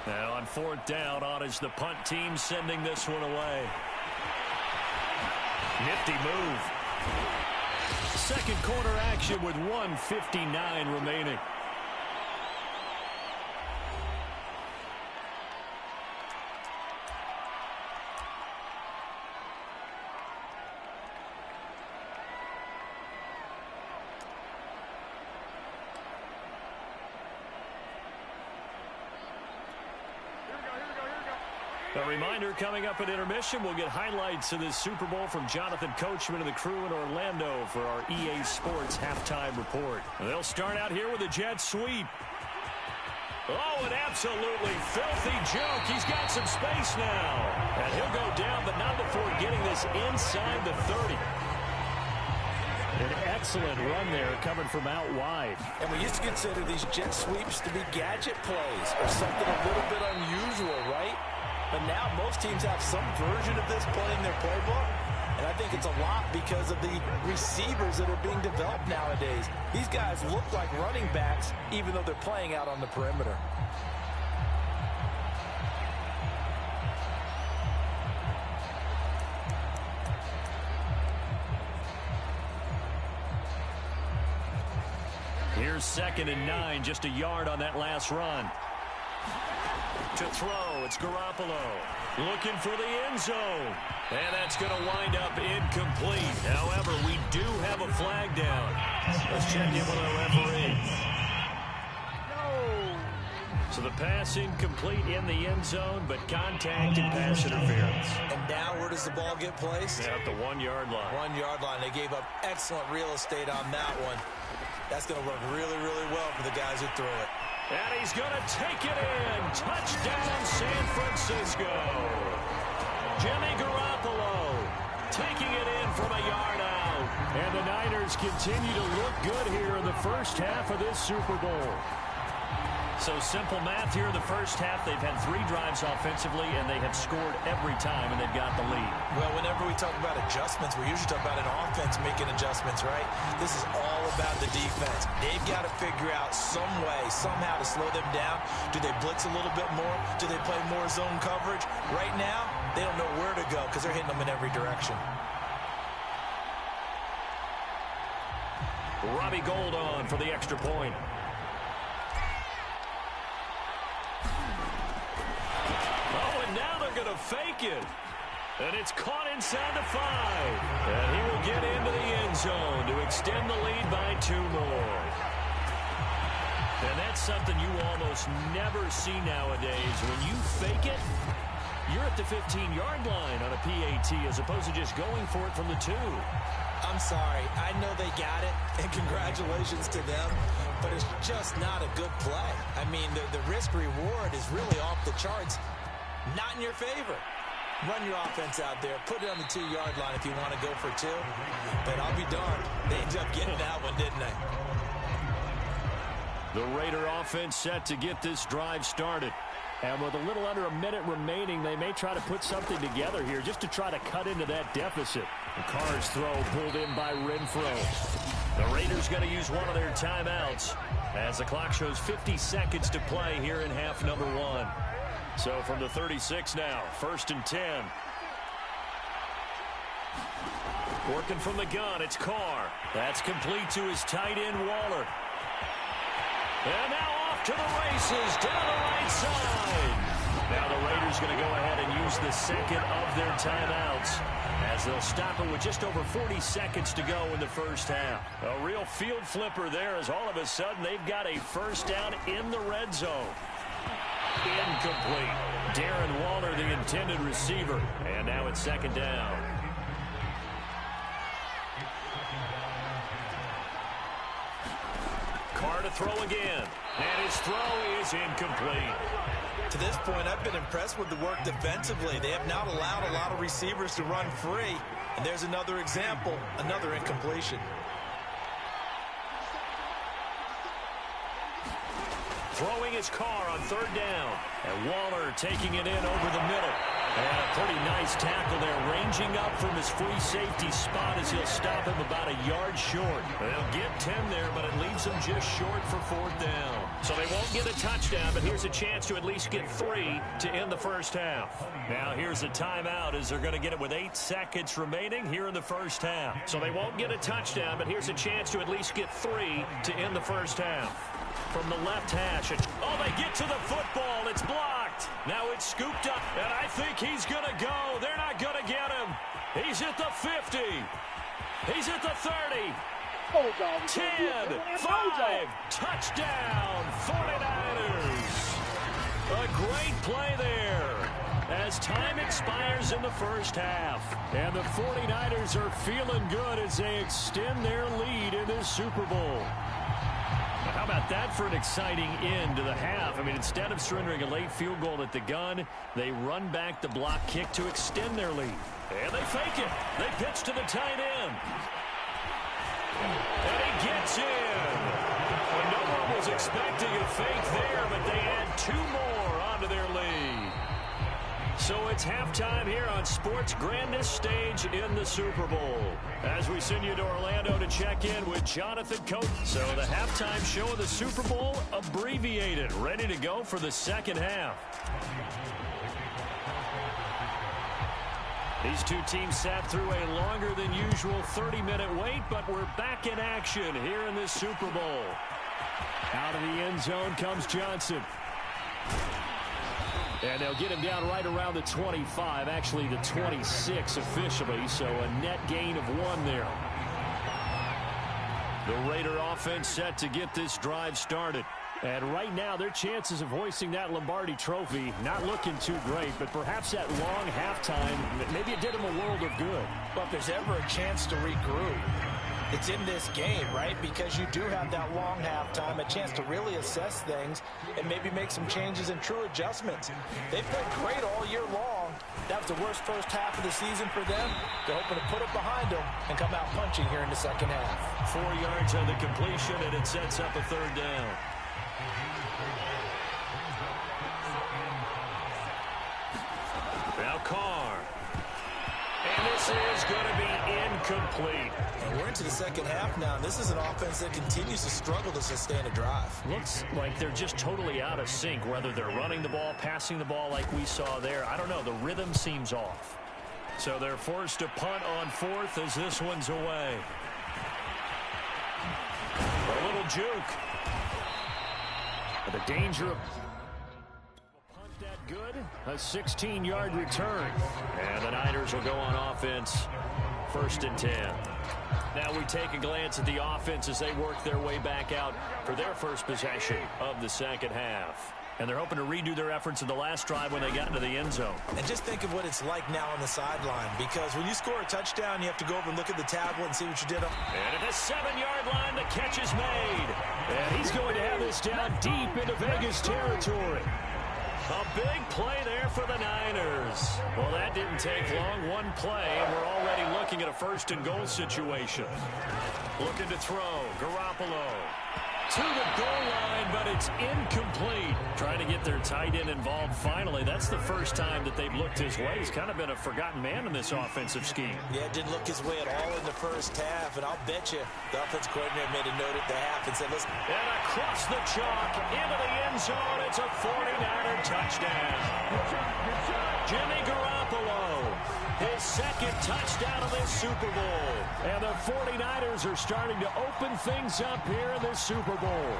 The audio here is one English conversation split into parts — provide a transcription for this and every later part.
Now on fourth down, on is the punt team sending this one away. Nifty move. Second quarter action with 1:59 remaining. A reminder, coming up at intermission, we'll get highlights of this Super Bowl from Jonathan Coachman and the crew in Orlando for our EA Sports halftime report. They'll start out here with a jet sweep. Oh, an absolutely filthy joke. He's got some space now. And he'll go down, but not before getting this inside the 30. An excellent run there coming from out wide. And we used to consider these jet sweeps to be gadget plays or something a little bit unusual, right? But now most teams have some version of this play in their playbook. And I think it's a lot because of the receivers that are being developed nowadays. These guys look like running backs even though they're playing out on the perimeter. Here's 2nd and 9, just a yard on that last run. To throw, it's Garoppolo looking for the end zone. And that's going to wind up incomplete. However, we do have a flag down. Let's check in with our referee. No. So the pass incomplete in the end zone, but contact and pass interference. And now where does the ball get placed? Yeah, at the 1-yard line. 1-yard line. They gave up excellent real estate on that one. That's going to work really, really well for the guys who threw it. And he's going to take it in. Touchdown, San Francisco. Jimmy Garoppolo taking it in from a yard out. And the Niners continue to look good here in the first half of this Super Bowl. So simple math here in the first half. They've had 3 drives offensively, and they have scored every time, and they've got the lead. Well, whenever we talk about adjustments, we usually talk about an offense making adjustments, right? This is all about the defense. They've got to figure out some way, somehow to slow them down. Do they blitz a little bit more? Do they play more zone coverage? Right now, they don't know where to go because they're hitting them in every direction. Robbie Gould on for the extra point. Going to fake it, and it's caught inside the 5, and he will get into the end zone to extend the lead by 2 more. And that's something you almost never see nowadays. When you fake it, you're at the 15-yard line on a PAT as opposed to just going for it from the 2. I'm sorry. I know they got it, and congratulations to them, but it's just not a good play. I mean, the risk-reward is really off the charts. Not in your favor. Run your offense out there. Put it on the 2-yard line if you want to go for 2. But I'll be darned. They ended up getting that one, didn't they? The Raider offense set to get this drive started. And with a little under a minute remaining, they may try to put something together here just to try to cut into that deficit. The Carr's throw pulled in by Renfro. The Raiders going to use one of their timeouts as the clock shows 50 seconds to play here in half number 1. So from the 36 now, 1st and 10. Working from the gun, it's Carr. That's complete to his tight end, Waller. And now off to the races, down the right side. Now the Raiders going to go ahead and use the second of their timeouts as they'll stop it with just over 40 seconds to go in the first half. A real field flipper there as all of a sudden they've got a first down in the red zone. Incomplete. Darren Waller, the intended receiver. And now it's 2nd down. Carr to throw again. And his throw is incomplete. To this point, I've been impressed with the work defensively. They have not allowed a lot of receivers to run free. And there's another example, another incompletion. Throwing his Carr on 3rd down. And Waller taking it in over the middle. And a pretty nice tackle there, ranging up from his free safety spot as he'll stop him about a yard short. They'll get 10 there, but it leaves them just short for 4th down. So they won't get a touchdown, but here's a chance to at least get 3 to end the first half. Now here's a timeout as they're going to get it with 8 seconds remaining here in the first half. So they won't get a touchdown, but here's a chance to at least get 3 to end the first half. From the left hash. Oh, they get to the football. It's blocked. Now it's scooped up, and I think he's going to go. They're not going to get him. He's at the 50. He's at the 30. 10, 5, touchdown, 49ers. A great play there as time expires in the first half. And the 49ers are feeling good as they extend their lead in this Super Bowl. How about that for an exciting end to the half? I mean, instead of surrendering a late field goal at the gun, they run back the block kick to extend their lead. And they fake it. They pitch to the tight end. And he gets in. Well, no one was expecting a fake there, but they add 2 more onto their lead. So it's halftime here on sports' grandest stage in the Super Bowl. As we send you to Orlando to check in with Jonathan Coates. So the halftime show of the Super Bowl abbreviated, ready to go for the second half. These two teams sat through a longer than usual 30-minute wait, but we're back in action here in this Super Bowl. Out of the end zone comes Johnson. And they'll get him down right around the 25, actually the 26 officially, so a net gain of 1 there. The Raider offense set to get this drive started. And right now, their chances of hoisting that Lombardi trophy not looking too great, but perhaps that long halftime, maybe it did them a world of good. Well, if there's ever a chance to regroup, it's in this game, right? Because you do have that long halftime, a chance to really assess things and maybe make some changes and true adjustments. They've played great all year long. That was the worst first half of the season for them. They're hoping to put it behind them and come out punching here in the second half. 4 yards on the completion, and it sets up a 3rd down. Now Carr. And this is going to be incomplete. And we're into the second half now. This is an offense that continues to struggle to sustain a drive. Looks like they're just totally out of sync, whether they're running the ball, passing the ball like we saw there. I don't know. The rhythm seems off. So they're forced to punt on 4th as this one's away. A little juke. The danger of punt that good. A 16-yard return. And the Niners will go on offense. 1st and 10. Now we take a glance at the offense as they work their way back out for their first possession of the second half. And they're hoping to redo their efforts in the last drive when they got into the end zone. And just think of what it's like now on the sideline, because when you score a touchdown, you have to go over and look at the tablet and see what you did. And at the 7-yard line, the catch is made. And he's going to have this down deep into Vegas territory. A big play there for the Niners. Well, that didn't take long. One play, and we're already looking at a 1st and goal situation. Looking to throw. Garoppolo to the goal line, but it's incomplete. Trying to get their tight end involved finally. That's the first time that they've looked his way. He's kind of been a forgotten man in this offensive scheme. Yeah, didn't look his way at all in the first half, and I'll bet you the offensive coordinator made a note at the half and said, listen. And across the chalk into the end zone, it's a 49er touchdown. Jimmy Garoppolo, his 2nd touchdown of this Super Bowl. And the 49ers are starting to open things up here in this Super Bowl.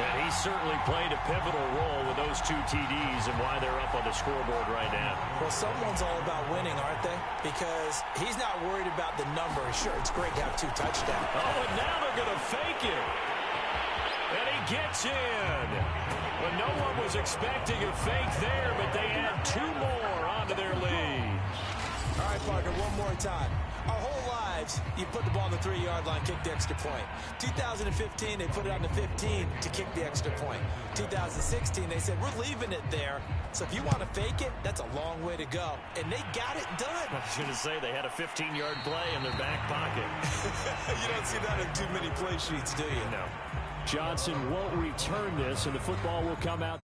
And he certainly played a pivotal role with those 2 TDs and why they're up on the scoreboard right now. Well, someone's all about winning, aren't they? Because he's not worried about the number. Sure, it's great to have 2 touchdowns. Oh, and now they're going to fake it. And he gets in. Well, no one was expecting a fake there, but they add 2 more onto their lead. All right, partner, one more time. Our whole lives, you put the ball on the 3-yard line, kick the extra point. 2015, they put it on the 15 to kick the extra point. 2016, they said, we're leaving it there. So if you want to fake it, that's a long way to go. And they got it done. I was going to say, they had a 15-yard play in their back pocket. You don't see that in too many play sheets, do you? No. Johnson won't return this, and the football will come out.